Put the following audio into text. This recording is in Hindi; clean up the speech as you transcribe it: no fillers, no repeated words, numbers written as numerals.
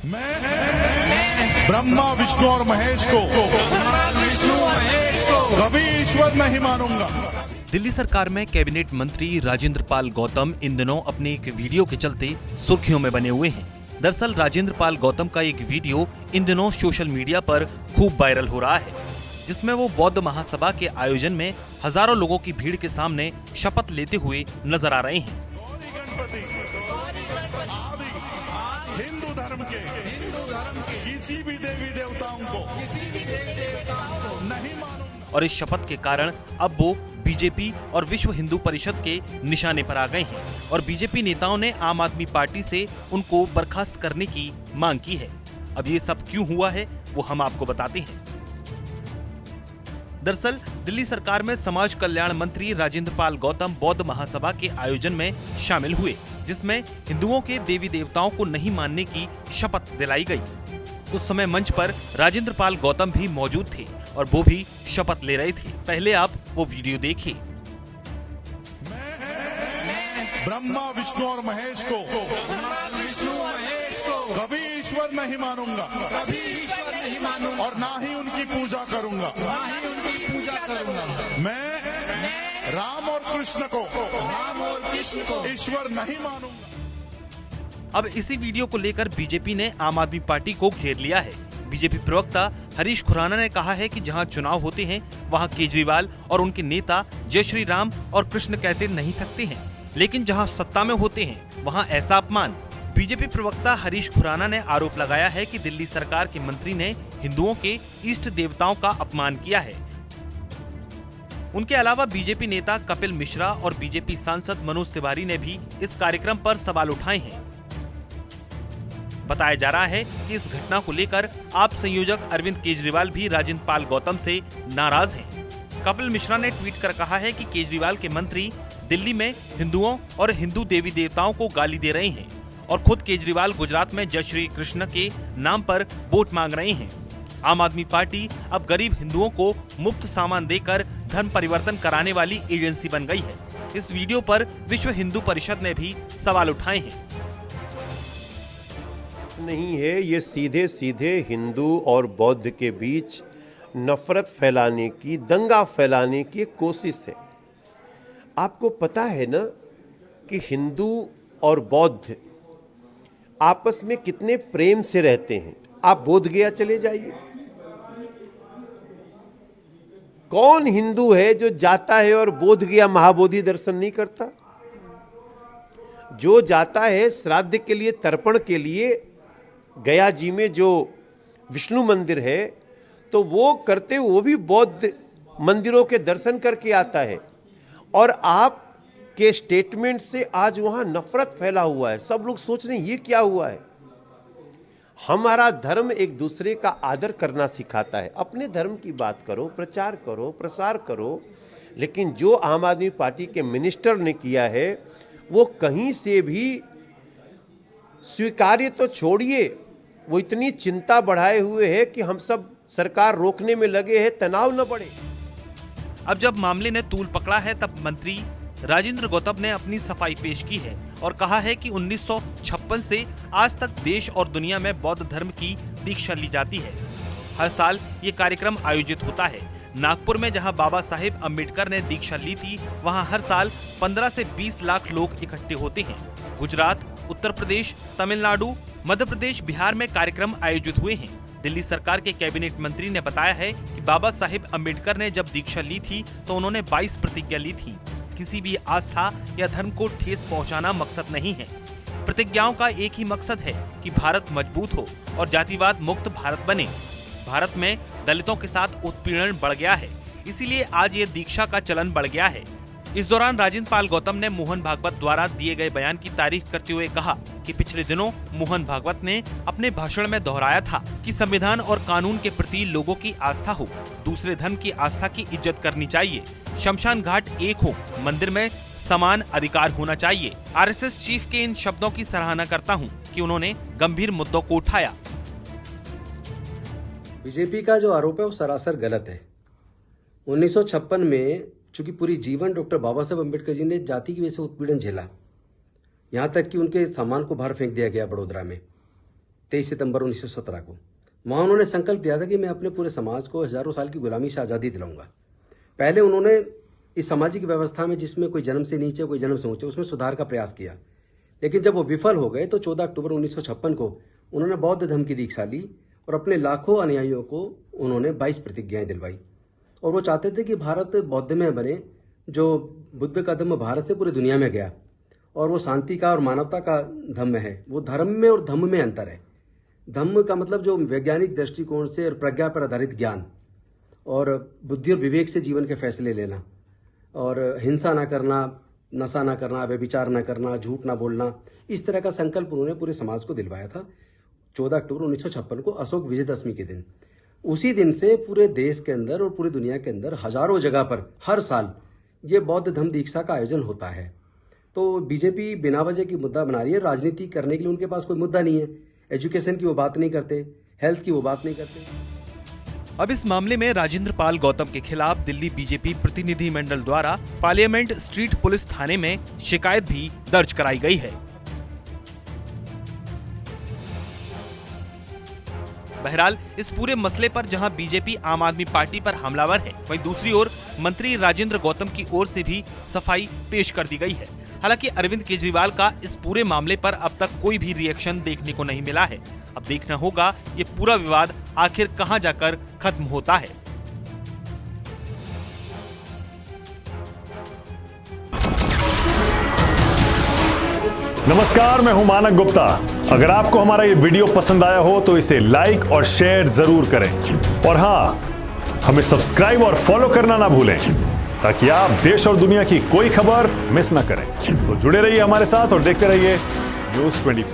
मैं ब्रह्मा विष्णु और महेश को कभी ईश्वर नहीं मानूंगा। दिल्ली सरकार में कैबिनेट मंत्री राजेंद्र पाल गौतम इन दिनों अपने एक वीडियो के चलते सुर्खियों में बने हुए हैं। दरअसल राजेंद्र पाल गौतम का एक वीडियो इन दिनों सोशल मीडिया पर खूब वायरल हो रहा है, जिसमें वो बौद्ध महासभा के आयोजन में हजारों लोगों की भीड़ के सामने शपथ लेते हुए नजर आ रहे हैं। हिंदू धर्म के किसी भी देवी देवताओं को नहीं मानूंगा। और इस शपथ के कारण अब वो बीजेपी और विश्व हिंदू परिषद के निशाने पर आ गए हैं और बीजेपी नेताओं ने आम आदमी पार्टी से उनको बर्खास्त करने की मांग की है। अब ये सब क्यों हुआ है वो हम आपको बताते हैं। दरअसल दिल्ली सरकार में समाज कल्याण मंत्री राजेंद्र पाल गौतम बौद्ध महासभा के आयोजन में शामिल हुए, जिसमें हिंदुओं के देवी देवताओं को नहीं मानने की शपथ दिलाई गई। उस समय मंच पर राजेंद्र पाल गौतम भी मौजूद थे और वो भी शपथ ले रहे थे। पहले आप वो वीडियो देखिए। मैं ब्रह्मा विष्णु और महेश को कभी ईश्वर नहीं मानूंगा और ना ही उनकी पूजा करूंगा। मैं राम और कृष्ण को ईश्वर नहीं मानूंगा। अब इसी वीडियो को लेकर बीजेपी ने आम आदमी पार्टी को घेर लिया है। बीजेपी प्रवक्ता हरीश खुराना ने कहा है कि जहां चुनाव होते हैं वहां केजरीवाल और उनके नेता जय श्री राम और कृष्ण कहते नहीं थकते हैं, लेकिन जहां सत्ता में होते हैं वहां ऐसा अपमान। बीजेपी प्रवक्ता हरीश खुराना ने आरोप लगाया है कि दिल्ली सरकार के मंत्री ने हिंदुओं के इष्ट देवताओं का अपमान किया है। उनके अलावा बीजेपी नेता कपिल मिश्रा और बीजेपी सांसद मनोज तिवारी ने भी इस कार्यक्रम पर सवाल उठाए हैं। बताया जा रहा है कि इस घटना को लेकर आप संयोजक अरविंद केजरीवाल भी राजेंद्र पाल गौतम से नाराज हैं। कपिल मिश्रा ने ट्वीट कर कहा है कि केजरीवाल के मंत्री दिल्ली में हिंदुओं और हिंदू देवी देवताओं को गाली दे रहे हैं और खुद केजरीवाल गुजरात में जय श्री कृष्ण के नाम पर वोट मांग रहे हैं। आम आदमी पार्टी अब गरीब हिंदुओं को मुफ्त सामान देकर धर्म परिवर्तन कराने वाली एजेंसी बन गई है। इस वीडियो पर विश्व हिंदू परिषद ने भी सवाल उठाए हैं। नहीं है, ये सीधे सीधे हिंदू और बौद्ध के बीच नफरत फैलाने की, दंगा फैलाने की एक कोशिश है। आपको पता है ना कि हिंदू और बौद्ध आपस में कितने प्रेम से रहते हैं। आप बोध गया चले जाइए, कौन हिंदू है जो जाता है और बोध गया महाबोधि दर्शन नहीं करता? जो जाता है श्राद्ध के लिए, तर्पण के लिए, गया जी में जो विष्णु मंदिर है, तो वो करते वो भी बौद्ध मंदिरों के दर्शन करके आता है। और आप के स्टेटमेंट से आज वहां नफरत फैला हुआ है। सब लोग सोच रहे हैं ये क्या हुआ है। हमारा धर्म एक दूसरे का आदर करना सिखाता है। अपने धर्म की बात करो, प्रचार करो, प्रसार करो, लेकिन जो आम आदमी पार्टी के मिनिस्टर ने किया है वो कहीं से भी स्वीकार्य तो छोड़िए, वो इतनी चिंता बढ़ाए हुए है कि हम सब सरकार रोकने में लगे हैं, तनाव न बढ़े। अब जब मामले ने तूल पकड़ा है तब मंत्री राजेंद्र गौतम ने अपनी सफाई पेश की है और कहा है कि 1956 से आज तक देश और दुनिया में बौद्ध धर्म की दीक्षा ली जाती है। हर साल ये कार्यक्रम आयोजित होता है। नागपुर में जहां बाबा साहेब अम्बेडकर ने दीक्षा ली थी, वहां हर साल 15 से 20 लाख लोग इकट्ठे होते हैं। गुजरात, उत्तर प्रदेश, तमिलनाडु, मध्य प्रदेश, बिहार में कार्यक्रम आयोजित हुए हैं। दिल्ली सरकार के कैबिनेट मंत्री ने बताया है कि बाबा साहेब अम्बेडकर ने जब दीक्षा ली थी तो उन्होंने 22 प्रतिज्ञा ली थी। किसी भी आस्था या धर्म को ठेस पहुंचाना मकसद नहीं है। प्रतिज्ञाओं का एक ही मकसद है कि भारत मजबूत हो और जातिवाद मुक्त भारत बने। भारत में दलितों के साथ उत्पीड़न बढ़ गया है, इसीलिए आज ये दीक्षा का चलन बढ़ गया है। इस दौरान राजेंद्र पाल गौतम ने मोहन भागवत द्वारा दिए गए बयान की तारीफ करते हुए कहा कि पिछले दिनों मोहन भागवत ने अपने भाषण में दोहराया था कि संविधान और कानून के प्रति लोगों की आस्था हो, दूसरे धर्म की आस्था की इज्जत करनी चाहिए, शमशान घाट एक हो, मंदिर में समान अधिकार होना चाहिए। आरएसएस चीफ के इन शब्दों की सराहना करता हूं कि उन्होंने गंभीर मुद्दों को उठाया। बीजेपी का जो आरोप है वो सरासर गलत है। 1956 में चूंकि पूरी जीवन डॉक्टर बाबा साहेब अम्बेडकर जी ने जाति की वजह से उत्पीड़न झेला, यहाँ तक कि उनके सामान को बाहर फेंक दिया गया बड़ोदरा में। 23 सितंबर 1917 को। वहाँ उन्होंने संकल्प लिया था कि मैं अपने पूरे समाज को हजारों साल की गुलामी से आज़ादी दिलाऊंगा। पहले उन्होंने इस सामाजिक व्यवस्था में जिसमें कोई जन्म से नीचे कोई जन्म से ऊंचे, उसमें सुधार का प्रयास किया, लेकिन जब वो विफल हो गए तो 14 अक्टूबर 1956 को उन्होंने बौद्ध धर्म की दीक्षा ली और अपने लाखों अनुयायियों को उन्होंने 22 प्रतिज्ञाएं दिलवाई। और वो चाहते थे कि भारत बौद्धमय बने, जो बुद्ध का धम्म भारत से पूरी दुनिया में गया, और वो शांति का और मानवता का धम्म है। वो धर्म में और धम्म में अंतर है। धम्म का मतलब जो वैज्ञानिक दृष्टिकोण से और प्रज्ञा पर आधारित ज्ञान और बुद्धि और विवेक से जीवन के फैसले लेना, और हिंसा ना करना, नशा ना करना, व्यभिचार ना करना, झूठ ना बोलना, इस तरह का संकल्प उन्होंने पूरे समाज को दिलवाया था 14 अक्टूबर 1956 को, अशोक विजयदशमी के दिन। उसी दिन से पूरे देश के अंदर और पूरी दुनिया के अंदर हजारों जगह पर हर साल ये बौद्ध धम्म दीक्षा का आयोजन होता है। तो बीजेपी बिना वजह की मुद्दा बना रही है। राजनीति करने के लिए उनके पास कोई मुद्दा नहीं है। एजुकेशन की वो बात नहीं करते, हेल्थ की वो बात नहीं करते। अब इस मामले में राजेंद्र पाल गौतम के खिलाफ दिल्ली बीजेपी प्रतिनिधि मंडल द्वारा पार्लियामेंट स्ट्रीट पुलिस थाने में शिकायत भी दर्ज कराई गई है। बहरहाल इस पूरे मसले पर जहां बीजेपी आम आदमी पार्टी पर हमलावर है, वहीं दूसरी ओर मंत्री राजेंद्र गौतम की ओर से भी सफाई पेश कर दी गई है। हालांकि अरविंद केजरीवाल का इस पूरे मामले पर अब तक कोई भी रिएक्शन देखने को नहीं मिला है। अब देखना होगा ये पूरा विवाद आखिर कहां जाकर खत्म होता है। नमस्कार, मैं हूं मानक गुप्ता। अगर आपको हमारा ये वीडियो पसंद आया हो तो इसे लाइक और शेयर जरूर करें, और हां, हमें सब्सक्राइब और फॉलो करना ना भूलें ताकि आप देश और दुनिया की कोई खबर मिस ना करें। तो जुड़े रहिए हमारे साथ और देखते रहिए News 24।